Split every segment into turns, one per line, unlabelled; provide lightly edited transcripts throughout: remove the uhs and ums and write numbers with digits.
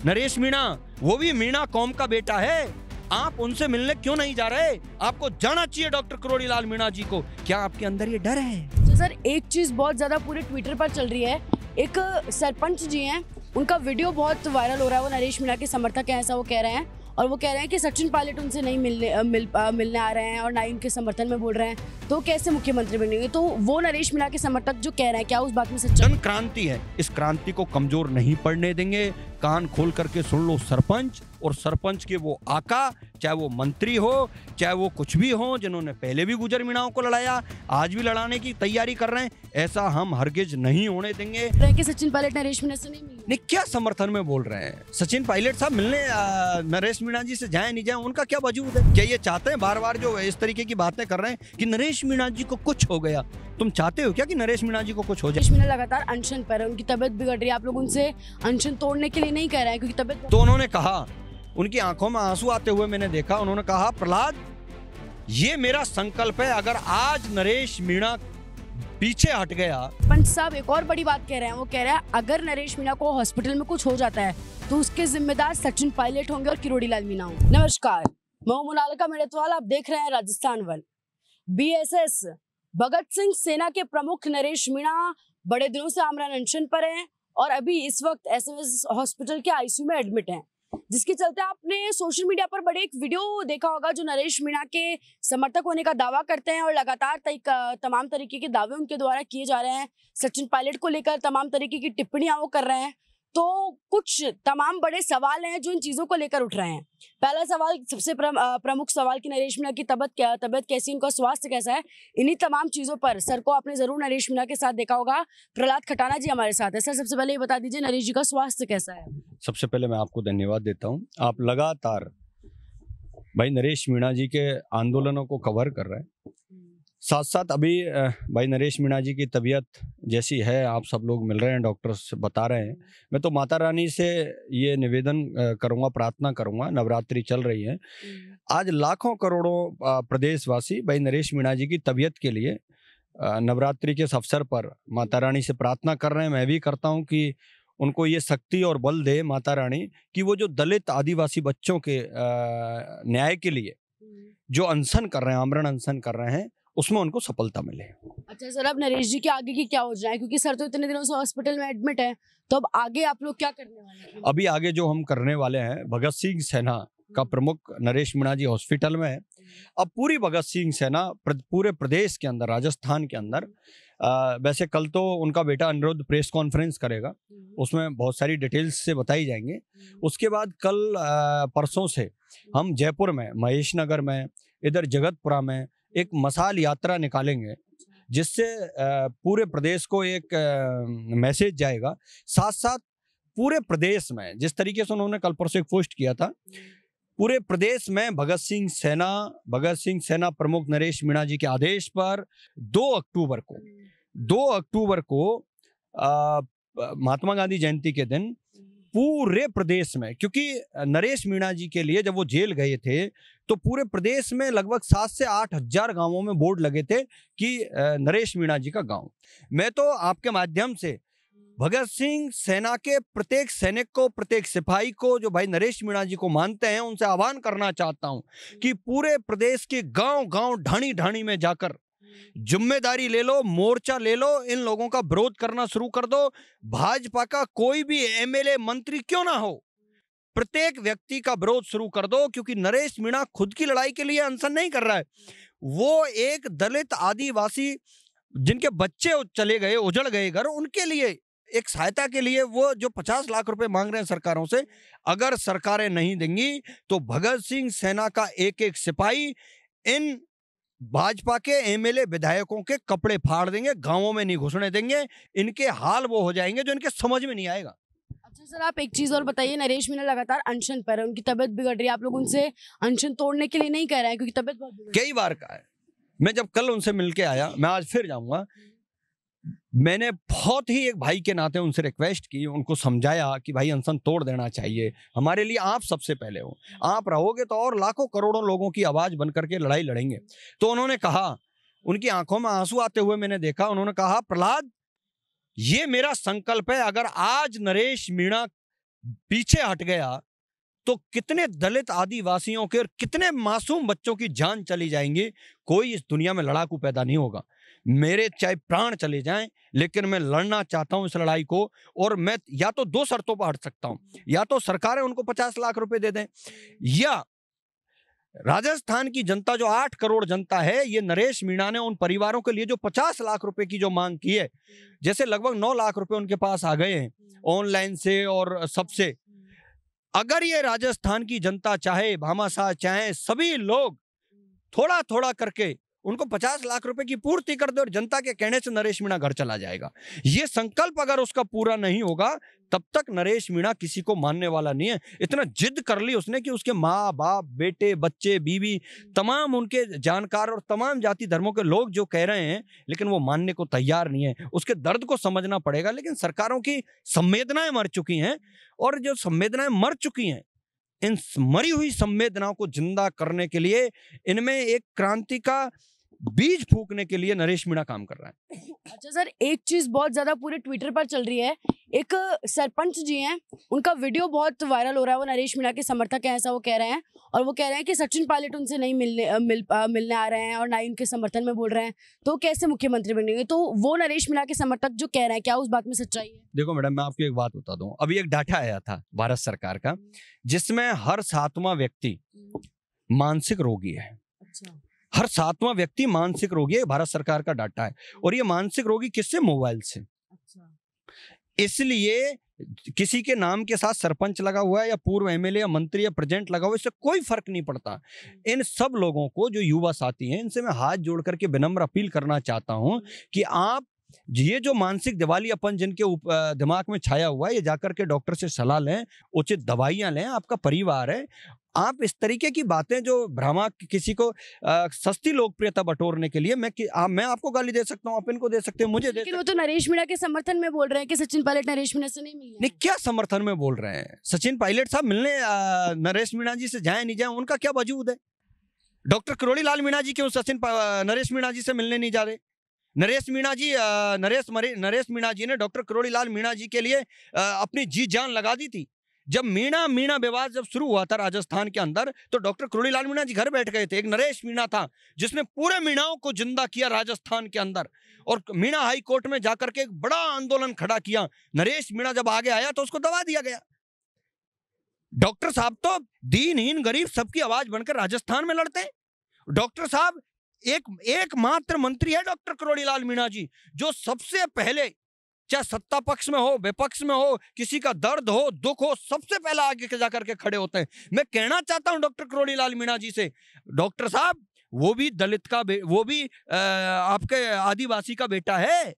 नरेश मीणा, वो भी मीणा कौम का बेटा है। आप उनसे मिलने क्यों नहीं जा रहे? आपको जाना चाहिए डॉक्टर किरोड़ीलाल मीणा जी को। क्या आपके अंदर ये डर है?
तो सर एक चीज बहुत ज्यादा पूरे ट्विटर पर चल रही है। एक सरपंच जी हैं, उनका वीडियो बहुत वायरल हो रहा है। वो नरेश मीणा के समर्थक हैं, ऐसा वो कह रहे हैं। और वो कह रहे हैं कि सचिन पायलट उनसे नहीं मिलने आ रहे हैं और ना ही उनके समर्थन में बोल रहे हैं, तो कैसे मुख्यमंत्री बनेंगे। तो वो नरेश मीणा के समर्थक जो कह रहे हैं, क्या उस बात में सच्चाई?
जन क्रांति है, इस क्रांति को कमजोर नहीं पड़ने देंगे। कान खोल करके सुन लो सरपंच, और सरपंच के वो आका, चाहे वो मंत्री हो, चाहे वो कुछ भी हो, जिन्होंने पहले भी गुजर मीणाओं को लड़ाया, आज भी लड़ाने की तैयारी कर रहे हैं, ऐसा हम हरगिज नहीं होने देंगे।
कि सचिन पायलट नरेश मीणा से नहीं मिले।
नहीं, क्या समर्थन में बोल रहे हैं? सचिन पायलट साहब मिलने नरेश मीणा जी से जाए नहीं जाए, उनका क्या वजूद है? क्या ये चाहते हैं बार बार जो इस तरीके की बातें कर रहे हैं कि नरेश मीणा जी को कुछ हो गया? तुम चाहते हो क्या कि नरेश मीणा जी को कुछ हो जाए?
नरेश मीणा लगातार अनशन पर है, उनकी तबीयत बिगड़ रही है। आप लोग उनसे अनशन तोड़ने के लिए नहीं कह रहे हैं क्योंकि तबीयत।
तो उन्होंने कहा, उनकी आंखों में आंसू आते हुए मैंने देखा, उन्होंने कहा प्रहलाद, ये मेरा संकल्प है, अगर आज नरेश मीणा पीछे हट गया।
पंच साहब एक और बड़ी बात कह रहे हैं। वो कह रहे हैं अगर नरेश मीणा को हॉस्पिटल में कुछ हो जाता है तो उसके जिम्मेदार सचिन पायलट होंगे और किरोड़ीलाल मीणा होंगे। नमस्कार, मैं मोनालिका मेड़तवाल, आप देख रहे हैं राजस्थान वन। बीएसएस भगत सिंह सेना के प्रमुख नरेश मीणा बड़े दिनों से आमरण अनशन पर हैं और अभी इस वक्त एसएमएस हॉस्पिटल के आईसीयू में एडमिट हैं, जिसके चलते आपने सोशल मीडिया पर बड़े एक वीडियो देखा होगा जो नरेश मीणा के समर्थक होने का दावा करते हैं और लगातार तमाम तरीके के दावे उनके द्वारा किए जा रहे हैं। सचिन पायलट को लेकर तमाम तरीके की टिप्पणियां वो कर रहे हैं। तो कुछ तमाम बड़े सवाल हैं जो इन चीजों को लेकर उठ रहे हैं। पहला सवाल, सबसे प्रमुख सवाल कि नरेश मीणा की तबीयत कैसी, उनका स्वास्थ्य कैसा है। इन्हीं तमाम चीजों पर सर को आपने जरूर नरेश मीणा के साथ देखा होगा। प्रहलाद खटाना जी हमारे साथ है। सर सबसे पहले ये बता दीजिए नरेश जी का स्वास्थ्य कैसा है?
सबसे पहले मैं आपको धन्यवाद देता हूं, आप लगातार भाई नरेश मीणा जी के आंदोलनों को कवर कर रहे हैं। साथ साथ अभी भाई नरेश मीणा जी की तबीयत जैसी है, आप सब लोग मिल रहे हैं, डॉक्टर्स बता रहे हैं। मैं तो माता रानी से ये निवेदन करूंगा, प्रार्थना करूंगा, नवरात्रि चल रही है, आज लाखों करोड़ों प्रदेशवासी भाई नरेश मीणा जी की तबीयत के लिए नवरात्रि के इस अवसर पर माता रानी से प्रार्थना कर रहे हैं। मैं भी करता हूं कि उनको ये शक्ति और बल दे माता रानी कि वो जो दलित आदिवासी बच्चों के न्याय के लिए जो अनशन कर रहे हैं, आमरण अनशन कर रहे हैं, उसमें उनको सफलता मिले।
अच्छा सर, अब नरेश जी के आगे की क्या हो जाए, क्योंकि सर तो इतने दिनों से हॉस्पिटल में एडमिट है, तो अब आगे आप लोग क्या करने वाले हैं?
अभी आगे जो हम करने वाले हैं, भगत सिंह सेना का प्रमुख नरेश मीणा जी हॉस्पिटल में है। अब पूरी भगत सिंह सेना पूरे प्रदेश के अंदर, राजस्थान के अंदर, वैसे कल तो उनका बेटा अनिरुद्ध प्रेस कॉन्फ्रेंस करेगा, उसमें बहुत सारी डिटेल्स से बताई जाएंगे। उसके बाद कल परसों से हम जयपुर में, महेश नगर में, इधर जगतपुरा में एक मसाल यात्रा निकालेंगे, जिससे पूरे प्रदेश को एक मैसेज जाएगा। साथ साथ पूरे प्रदेश में, जिस तरीके से उन्होंने कल परसों एक पोस्ट किया था, पूरे प्रदेश में भगत सिंह सेना प्रमुख नरेश मीणा जी के आदेश पर 2 अक्टूबर को महात्मा गांधी जयंती के दिन पूरे प्रदेश में, क्योंकि नरेश मीणा जी के लिए जब वो जेल गए थे तो पूरे प्रदेश में लगभग 7 से 8 हजार गांवों में बोर्ड लगे थे कि नरेश मीणा जी का गांव। मैं तो आपके माध्यम से भगत सिंह सेना के प्रत्येक सैनिक को, प्रत्येक सिपाही को जो भाई नरेश मीणा जी को मानते हैं, उनसे आह्वान करना चाहता हूं कि पूरे प्रदेश के गांव-गांव, ढाणी-ढाणी में जाकर जिम्मेदारी ले लो, मोर्चा ले लो, इन लोगों का विरोध करना शुरू कर दो। भाजपा का कोई भी एमएलए, मंत्री क्यों ना हो, प्रत्येक व्यक्ति का विरोध शुरू कर दो, क्योंकि नरेश मीणा खुद की लड़ाई के लिए अनशन नहीं कर रहा है। वो एक दलित आदिवासी जिनके बच्चे चले गए, उजड़ गए घर, उनके लिए एक सहायता के लिए वो जो 50 लाख रुपए मांग रहे हैं सरकारों से, अगर सरकारें नहीं देंगी तो भगत सिंह सेना का एक एक सिपाही इन भाजपा के एमएलए विधायकों के कपड़े फाड़ देंगे, गांवों में नहीं घुसने देंगे। इनके हाल वो हो जाएंगे जो इनके समझ में नहीं आएगा।
अच्छा सर, आप एक चीज और बताइए, नरेश मीणा लगातार अनशन पर है, उनकी तबीयत बिगड़ रही है, आप लोग उनसे अनशन तोड़ने के लिए नहीं कह रहे हैं क्योंकि तबीयत बहुत बिगड़ रही है?
कई बार कहा है, मैं जब कल उनसे मिलके आया, मैं आज फिर जाऊंगा। मैंने बहुत ही एक भाई के नाते उनसे रिक्वेस्ट की, उनको समझाया कि भाई अनशन तोड़ देना चाहिए, हमारे लिए आप सबसे पहले हो, आप रहोगे तो और लाखों करोड़ों लोगों की आवाज बन करके लड़ाई लड़ेंगे। तो उन्होंने कहा, उनकी आंखों में आंसू आते हुए मैंने देखा, उन्होंने कहा प्रहलाद, ये मेरा संकल्प है, अगर आज नरेश मीणा पीछे हट गया तो कितने दलित आदिवासियों के और कितने मासूम बच्चों की जान चली जाएंगी। कोई इस दुनिया में लड़ाकू पैदा नहीं होगा। मेरे चाहे प्राण चले जाएं, लेकिन मैं लड़ना चाहता हूं इस लड़ाई को। और मैं या तो दो शर्तों पर हट सकता हूं, या तो सरकारें उनको 50 लाख रुपए दे दें, या राजस्थान की जनता जो 8 करोड़ जनता है, ये नरेश मीणा ने उन परिवारों के लिए जो 50 लाख रुपए की जो मांग की है, जैसे लगभग 9 लाख रुपए उनके पास आ गए हैं ऑनलाइन से और सबसे। अगर ये राजस्थान की जनता चाहे, भामाशाह चाहे, सभी लोग थोड़ा थोड़ा करके उनको 50 लाख रुपए की पूर्ति कर दे और जनता के कहने से नरेश मीणा घर चला जाएगा। ये संकल्प अगर उसका पूरा नहीं होगा, तब तक नरेश मीणा किसी को मानने वाला नहीं है। इतना जिद कर ली उसने कि उसके माँ बाप, बेटे, बच्चे, बीवी, तमाम उनके जानकार और तमाम जाति धर्मों के लोग जो कह रहे हैं, लेकिन वो मानने को तैयार नहीं है। उसके दर्द को समझना पड़ेगा। लेकिन सरकारों की संवेदनाएं मर चुकी हैं, और जो संवेदनाएं मर चुकी हैं, इन मरी हुई संवेदनाओं को जिंदा करने के लिए, इनमें एक क्रांति का बीज फूकने के लिए नरेश मीणा काम कर रहा है।
अच्छा सर, एक चीज बहुत ज्यादा पूरे ट्विटर पर चल रही है। एक सरपंच जी हैं, उनका वीडियो बहुत वायरल हो रहा है। वो नरेश मीणा के समर्थक हैं, ऐसा वो कह रहे हैं। और वो कह रहे हैं कि सचिन पायलट उनसे नहीं मिलने आ रहे हैं और ना ही उनके समर्थन में बोल रहे हैं, तो कैसे मुख्यमंत्री बनेंगे। तो वो नरेश मीणा के समर्थक जो कह रहे हैं, क्या उस बात में सच्चाई है?
देखो मैडम, मैं आपको एक बात बता दूं। अभी एक डाटा आया था भारत सरकार का, जिसमें हर 7वां व्यक्ति मानसिक रोगी है।
अच्छा।
हर 7वां व्यक्ति मानसिक रोगी है, भारत सरकार का डाटा है। और ये मानसिक रोगी किससे? मोबाइल से।
अच्छा।
इसलिए किसी के नाम के साथ सरपंच लगा हुआ है, या पूर्व एमएलए या मंत्री या प्रेजेंट लगा हुआ है, इससे कोई फर्क नहीं पड़ता। इन सब लोगों को, जो युवा साथी हैं, इनसे मैं हाथ जोड़ करके विनम्र अपील करना चाहता हूं कि आप ये जो मानसिक दिवालियापन जिनके दिमाग में छाया हुआ है, ये जाकर के डॉक्टर से सलाह लें, उचित दवाइयां लें। आपका परिवार है, आप इस तरीके की बातें जो भ्रामक किसी को सस्ती लोकप्रियता बटोरने के लिए, मैं आपको गाली दे सकता हूं, आप इनको दे सकते हैं, मुझे दे सकते हैं।
वो तो नरेश मीणा के समर्थन में बोल रहे हैं कि सचिन पायलट नरेश मीणा से नहीं मिले।
नहीं, क्या समर्थन में बोल रहे हैं? सचिन पायलट साहब मिलने नरेश मीणा जी से जाए नहीं जाए, उनका क्या वजूद है? डॉक्टर किरोड़ी लाल मीणा जी क्यों नरेश मीणा जी से मिलने नहीं जा रहे? नरेश मीणा जी ने डॉक्टर किरोड़ी लाल मीणा जी के लिए अपनी जी जान लगा दी थी। जब मीणा विवाद जब शुरू हुआ था राजस्थान के अंदर, तो डॉक्टर किरोड़ी लाल मीणा जी घर बैठ गए थे। एक नरेश मीणा था जिसने पूरे मीणाओं को जिंदा किया राजस्थान के अंदर, और मीणा हाई कोर्ट में जाकर के एक बड़ा आंदोलन खड़ा किया। नरेश मीणा जब आगे आया तो उसको दबा दिया गया। डॉक्टर साहब तो दीनहीन गरीब सबकी आवाज बनकर राजस्थान में लड़ते हैं। डॉक्टर साहब एकमात्र मंत्री है डॉक्टर किरोड़ी लाल मीणा जी, जो सबसे पहले, चाहे सत्ता पक्ष में हो, विपक्ष में हो, किसी का दर्द हो, दुख हो, सबसे पहले आगे जाकर के खड़े होते हैं। मैं कहना चाहता हूं डॉक्टर किरोड़ी लाल मीणा जी से, डॉक्टर साहब, वो भी दलित का, वो भी आपके आदिवासी का बेटा है।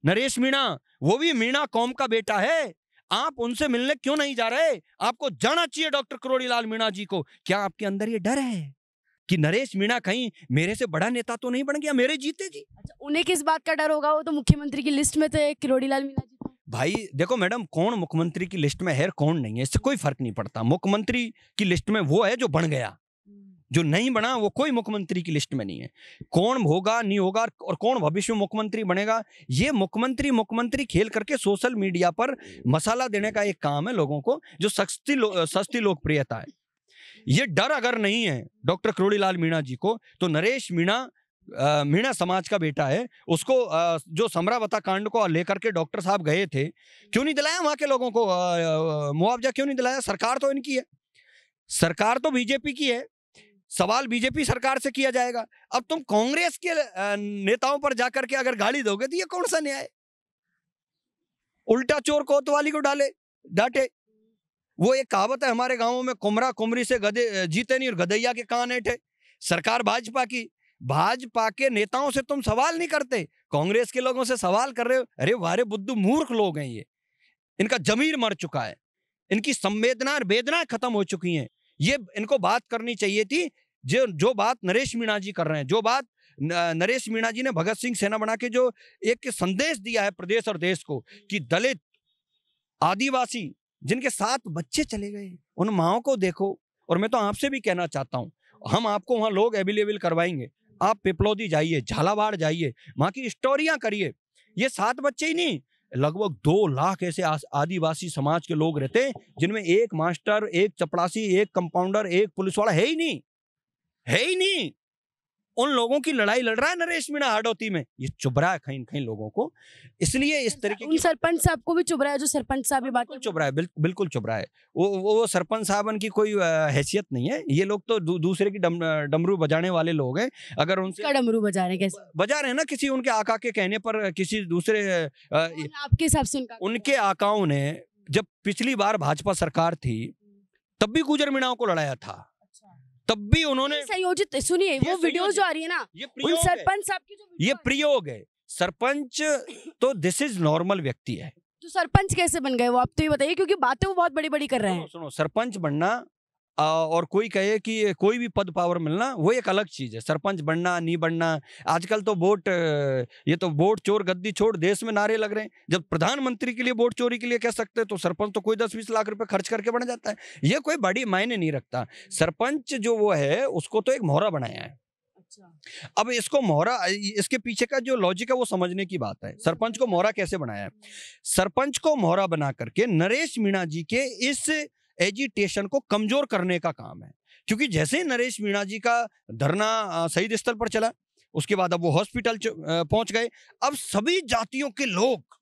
नरेश मीणा, वो भी मीणा कौम का बेटा है। आप उनसे मिलने क्यों नहीं जा रहे? आपको जाना चाहिए डॉक्टर किरोड़ी लाल मीणा जी को। क्या आपके अंदर ये डर है कि नरेश मीणा कहीं मेरे से बड़ा नेता तो नहीं बन गया, मेरे जीते जी?
अच्छा, उन्हें किस बात का डर होगा? वो तो मुख्यमंत्री की लिस्ट में थे किरोड़ी लाल मीणा जी।
भाई देखो मैडम, कौन मुख्यमंत्री की लिस्ट में है, कौन नहीं है, इससे कोई फर्क नहीं पड़ता। मुख्यमंत्री की लिस्ट में वो है जो बन गया, जो नहीं बना वो कोई मुख्यमंत्री की लिस्ट में नहीं है। कौन होगा, नहीं होगा, और कौन भविष्य में मुख्यमंत्री बनेगा, ये मुख्यमंत्री खेल करके सोशल मीडिया पर मसाला देने का एक काम है लोगों को, जो सस्ती लोकप्रियता है। ये डर अगर नहीं है डॉक्टर किरोड़ी लाल मीणा जी को, तो नरेश मीणा समाज का बेटा है। उसको जो समरावता कांड को लेकर के डॉक्टर साहब गए थे, क्यों नहीं दिलाया वहां के लोगों को मुआवजा? क्यों नहीं दिलाया? सरकार तो इनकी है, सरकार तो बीजेपी की है, सवाल बीजेपी सरकार से किया जाएगा। अब तुम कांग्रेस के नेताओं पर जाकर के अगर गाली दोगे तो ये कौन सा न्याय? उल्टा चोर कोतवाली को डांटे। वो एक कहावत है हमारे गांवों में, कुमरा कुमरी से गधे जीते नहीं और गधैया के कान ऐठे। सरकार भाजपा के नेताओं से तुम सवाल नहीं करते, कांग्रेस के लोगों से सवाल कर रहे हो। अरे वारे बुद्धू मूर्ख लोग हैं ये, इनका जमीर मर चुका है, इनकी संवेदना और वेदनाएं खत्म हो चुकी हैं। ये इनको बात करनी चाहिए थी जो बात नरेश मीणा जी कर रहे हैं, जो बात नरेश मीणा जी ने भगत सिंह सेना बना के जो एक संदेश दिया है प्रदेश और देश को, कि दलित, आदिवासी जिनके 7 बच्चे चले गए, उन माओ को देखो। और मैं तो आपसे भी कहना चाहता हूं, हम आपको वहां लोग अवेलेबल करवाएंगे। आप पिपलौदी जाइए, झालावाड़ जाइए, वहां की स्टोरियां करिए। ये 7 बच्चे ही नहीं, लगभग 2 लाख ऐसे आदिवासी समाज के लोग रहते हैं, जिनमें एक मास्टर, एक चपरासी, एक कंपाउंडर, एक पुलिस वाला है ही नहीं। उन लोगों की लड़ाई लड़ रहा है नरेश मीणा हाड़ौती में। ये चुभ रहा है कहीं कहीं लोगों को, इसलिए इस तरीके
उन सरपंच साहब को भी चुभ रहा है, जो सरपंच साहब भी बात
चुभ रहा है, बिल्कुल चुभ रहा है। वो सरपंच साहबन की कोई हैसियत नहीं है। ये लोग तो दूसरे की डमरू बजाने वाले लोग हैं। अगर उनसे
डमरू बजा रहे, कैसे
बजा रहे हैं ना, किसी उनके आका के कहने पर, किसी दूसरे
आपके हिसाब से
उनके आकाओं ने जब पिछली बार भाजपा सरकार थी तब भी गुजर मीणाओं को लड़ाया था, तब भी उन्होंने
संयोजित, सुनिए वो वीडियोस जो आ रही है ना, उन सरपंच साहब की जो
ये प्रयोग है। सरपंच तो दिस इज नॉर्मल व्यक्ति है।
तो सरपंच कैसे बन गए वो, आप तो ये बताइए, क्योंकि बातें वो बहुत बड़ी बड़ी कर रहे हैं।
सुनो, सरपंच बनना और कोई कहे कि कोई भी पद पावर मिलना, वो एक अलग चीज है। सरपंच बनना नहीं बनना, आजकल तो ये तो वोट चोर गद्दी छोड़ देश में नारे लग रहे हैं। जब प्रधानमंत्री के लिए वोट चोरी के लिए कह सकते हैं, तो सरपंच तो कोई 10-20 लाख रुपए खर्च करके बन जाता है। ये कोई बड़ी मायने नहीं रखता। सरपंच जो वो है, उसको तो एक मोहरा बनाया है। अब इसको मोहरा, इसके पीछे का जो लॉजिक है वो समझने की बात है। सरपंच को मोहरा कैसे बनाया है? सरपंच को मोहरा बना करके नरेश मीणा जी के इस एजिटेशन को कमजोर करने का काम है। क्योंकि जैसे ही नरेश मीणा जी का धरना शहीद स्थल पर चला, उसके बाद अब वो हॉस्पिटल पहुंच गए। अब सभी जातियों के लोग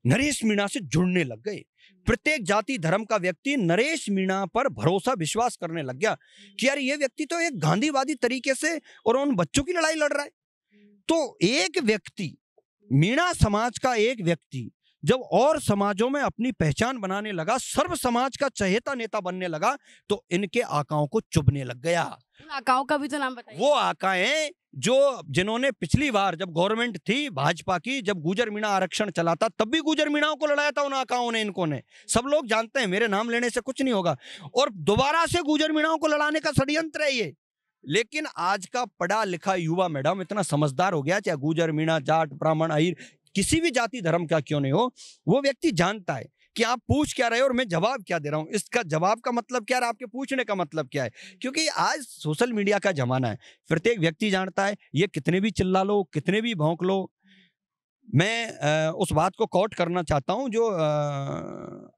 नरेश मीणा से जुड़ने लग गए। प्रत्येक जाति धर्म का व्यक्ति नरेश मीणा पर भरोसा विश्वास करने लग गया कि यार ये व्यक्ति तो एक गांधीवादी तरीके से और उन बच्चों की लड़ाई लड़ रहा है। तो एक व्यक्ति, मीणा समाज का एक व्यक्ति जब और समाजों में अपनी पहचान बनाने लगा, सर्व समाज का चहेता नेता बनने लगा, तो इनके आकाओं को चुभने लग गया।
आकाओं का भी तो नाम बताइए।
वो आकाएं जिन्होंने पिछली बार जब गवर्नमेंट थी भाजपा की, जब गुजर मीणा आरक्षण चला था, तब भी गुजर मीणाओं को लड़ाया था उन आकाओं ने, इनको ने। सब लोग जानते हैं, मेरे नाम लेने से कुछ नहीं होगा। और दोबारा से गुजर मीणाओं को लड़ाने का षड्यंत्र है ये। लेकिन आज का पढ़ा लिखा युवा मैडम इतना समझदार हो गया, चाहे गुजर मीणा, जाट, ब्राह्मण, अहीर, किसी भी जाति धर्म का क्यों नहीं हो, वो व्यक्ति जानता है कि आप पूछ क्या रहे हो और मैं जवाब क्या दे रहा हूं। इसका जवाब का मतलब क्या है, आपके पूछने का मतलब क्या है। क्योंकि आज सोशल मीडिया का जमाना है, प्रत्येक व्यक्ति जानता है, ये कितने भी चिल्ला लो, कितने भी भौंक लो। मैं उस बात को कोट करना चाहता हूं जो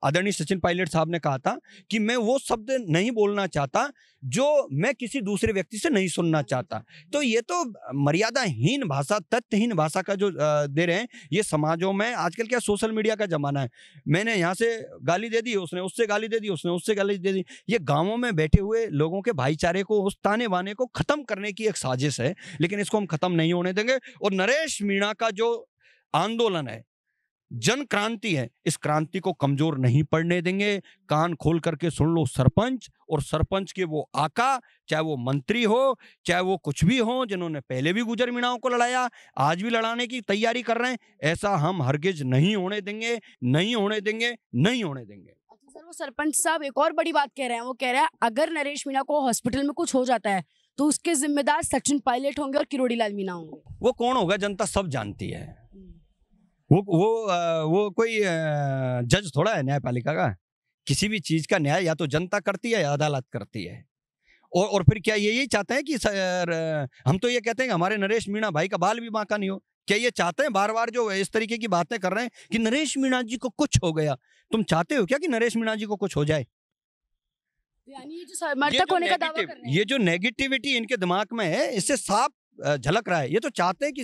आदरणीय सचिन पायलट साहब ने कहा था कि मैं वो शब्द नहीं बोलना चाहता जो मैं किसी दूसरे व्यक्ति से नहीं सुनना चाहता। तो ये तो मर्यादाहीन भाषा, तथ्यहीन भाषा का जो दे रहे हैं ये समाजों में। आजकल क्या सोशल मीडिया का जमाना है, मैंने यहाँ से गाली दे दी, उसने उससे गाली दे दी, उसने उससे गाली दे दी। ये गाँवों में बैठे हुए लोगों के भाईचारे को, उस ताने बाने को खत्म करने की एक साजिश है, लेकिन इसको हम खत्म नहीं होने देंगे। और नरेश मीणा का जो आंदोलन है, जन क्रांति है, इस क्रांति को कमजोर नहीं पड़ने देंगे। कान खोल करके सुन लो सरपंच, और सरपंच के वो आका, चाहे वो मंत्री हो, चाहे वो कुछ भी हो, जिन्होंने पहले भी गुजर मीणाओं को लड़ाया, आज भी लड़ाने की तैयारी कर रहे हैं, ऐसा हम हरगिज नहीं होने देंगे, नहीं होने देंगे, नहीं होने देंगे।
अच्छा सर, वो सरपंच साहब एक और बड़ी बात कह रहे हैं। वो कह रहे हैं अगर नरेश मीणा को हॉस्पिटल में कुछ हो जाता है तो उसके जिम्मेदार सचिन पायलट होंगे और किरोड़ी लाल मीणा होंगे।
वो कौन होगा, जनता सब जानती है। वो कोई जज थोड़ा है न्यायपालिका का। किसी भी चीज का न्याय या तो जनता करती है या अदालत करती है। और फिर क्या ये यही चाहते हैं कि हम तो ये कहते हैं कि हमारे नरेश मीणा भाई का बाल भी बांका नहीं हो। क्या ये चाहते हैं बार बार जो इस तरीके की बातें कर रहे हैं कि नरेश मीणा जी को कुछ हो गया? तुम चाहते हो क्या कि नरेश मीणा जी को कुछ हो जाए?
यानी ये जो समर्थक होने का दावा कर रहे हैं,
ये जो नेगेटिविटी इनके दिमाग में है, इससे साफ झलक रहा है। ये तो चाहते हैं कि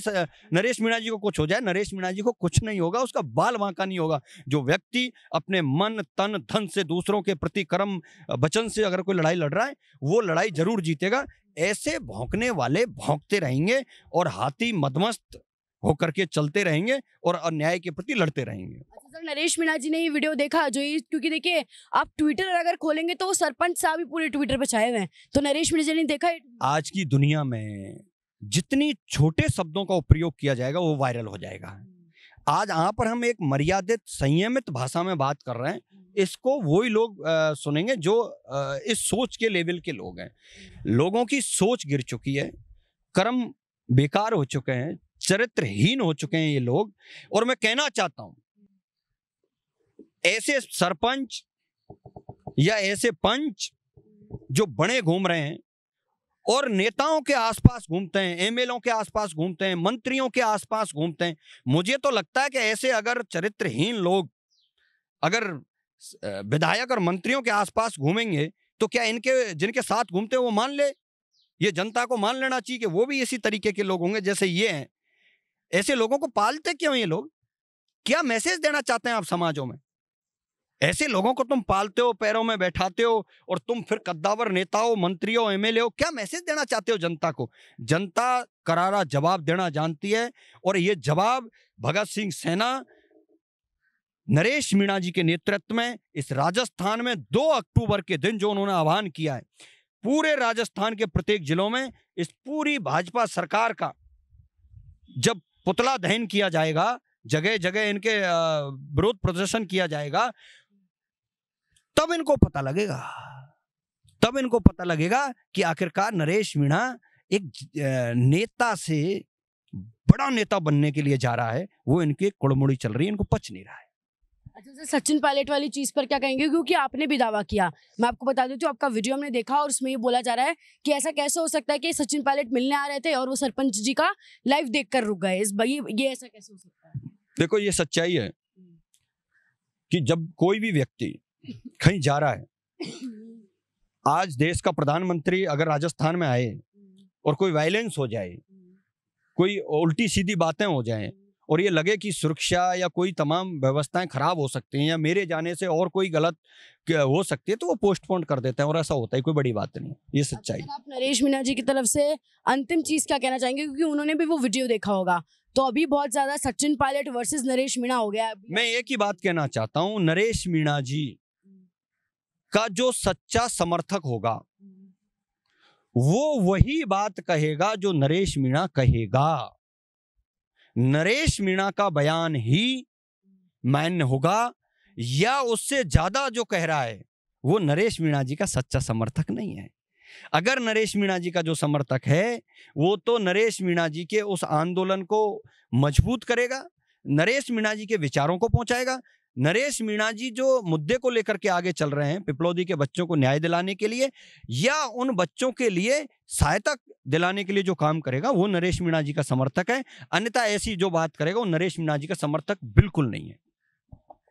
नरेश मीणा जी को कुछ हो जाए। नरेश मीणा जी को कुछ नहीं होगा, उसका बाल बांका नहीं होगा। जो व्यक्ति अपने मन, तन, धन से दूसरों के प्रति कर्म वचन से अगर कोई लड़ाई लड़ रहा है, वो लड़ाई जरूर जीतेगा। ऐसे भौंकने वाले भौंकते रहेंगे और हाथी मदमस्त होकर के चलते रहेंगे और अन्याय के प्रति लड़ते रहेंगे।
अच्छा सर, नरेश मीणा जी ने ये वीडियो देखा जो ये, क्योंकि देखिए आप ट्विटर अगर खोलेंगे तो वो सरपंच साहब ही पूरे ट्विटर पे छाए हुए हैं, तो नरेश मीणा जी ने देखा।
आज की दुनिया में जितनी छोटे शब्दों का उपयोग किया जाएगा वो वायरल हो जाएगा। आज यहाँ पर हम एक मर्यादित संयमित भाषा में बात कर रहे हैं, इसको वही लोग सुनेंगे जो इस सोच के लेवल के लोग हैं। लोगों की सोच गिर चुकी है, कर्म बेकार हो चुके हैं, चरित्रहीन हो चुके हैं ये लोग। और मैं कहना चाहता हूं, ऐसे सरपंच या ऐसे पंच जो बड़े घूम रहे हैं और नेताओं के आसपास घूमते हैं, एमएलओ के आसपास घूमते हैं, मंत्रियों के आसपास घूमते हैं। मुझे तो लगता है कि ऐसे अगर चरित्रहीन लोग अगर विधायक और मंत्रियों के आसपास घूमेंगे तो क्या इनके जिनके साथ घूमते हैं वो मान ले? ये जनता को मान लेना चाहिए कि वो भी इसी तरीके के लोग होंगे जैसे ये हैं। ऐसे लोगों को पालते क्यों ये लोग? क्या मैसेज देना चाहते हैं आप समाजों में? ऐसे लोगों को तुम पालते हो, पैरों में बैठाते हो और तुम फिर कद्दावर नेता हो, मंत्री हो, एमएलए हो। क्या मैसेज देना चाहते हो जनता को? जनता करारा जवाब देना जानती है और ये जवाब भगत सिंह सेना नरेश मीणा जी के नेतृत्व में इस राजस्थान में 2 अक्टूबर के दिन जो उन्होंने आह्वान किया है, पूरे राजस्थान के प्रत्येक जिलों में इस पूरी भाजपा सरकार का जब पुतला दहन किया जाएगा, जगह जगह इनके विरोध प्रदर्शन किया जाएगा, तब इनको पता लगेगा कि आखिरकार नरेश मीणा एक नेता से बड़ा नेता बनने के लिए जा रहा है। वो इनके कुड़मुड़ी चल रही है, इनको पच नहीं रहा है।
अच्छा सर, सचिन पायलट वाली चीज पर क्या कहेंगे? क्योंकि आपने भी दावा किया, मैं आपको बता देती हूँ, आपका वीडियो हमने देखा और उसमें ये बोला जा रहा है कि ऐसा कैसे हो सकता है कि सचिन पायलट मिलने आ रहे थे और वो सरपंच जी का लाइव देखकर रुक गए। ये ऐसा कैसे हो सकता है?
देखो, ये सच्चाई है कि जब कोई भी व्यक्ति कहीं जा रहा है, आज देश का प्रधानमंत्री अगर राजस्थान में आए और कोई वायलेंस हो जाए, कोई उल्टी सीधी बातें हो जाएं और ये लगे कि सुरक्षा या कोई तमाम व्यवस्थाएं खराब हो सकती हैं या मेरे जाने से और कोई गलत हो सकती है, तो वो पोस्टपोन कर देते हैं और ऐसा होता है, कोई बड़ी बात नहीं। ये सच्चाई।
आप नरेश मीणा जी की तरफ से अंतिम चीज क्या कहना चाहेंगे? क्योंकि उन्होंने भी वो वीडियो देखा होगा, तो अभी बहुत ज्यादा सचिन पायलट वर्सेस नरेश मीणा हो गया है।
मैं एक ही बात कहना चाहता हूं, नरेश मीणा जी का जो सच्चा समर्थक होगा वो वही बात कहेगा जो नरेश मीणा कहेगा। नरेश मीणा का बयान ही मान्य होगा या उससे ज्यादा जो कह रहा है वो नरेश मीणा जी का सच्चा समर्थक नहीं है। अगर नरेश मीणा जी का जो समर्थक है वो तो नरेश मीणा जी के उस आंदोलन को मजबूत करेगा, नरेश मीणा जी के विचारों को पहुंचाएगा। नरेश मीणा जी जो मुद्दे को लेकर के आगे चल रहे हैं, पिपलौदी के बच्चों को न्याय दिलाने के लिए या उन बच्चों के लिए सहायता दिलाने के लिए जो काम करेगा, वो नरेश मीणा जी का समर्थक है। अन्यथा ऐसी जो बात करेगा वो नरेश मीणा जी का समर्थक बिल्कुल नहीं है।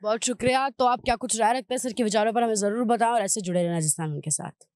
बहुत शुक्रिया। तो आप क्या कुछ राय रखते हैं सर के विचारों पर, हमें जरूर बताओ और ऐसे जुड़े रहना राजस्थान के साथ।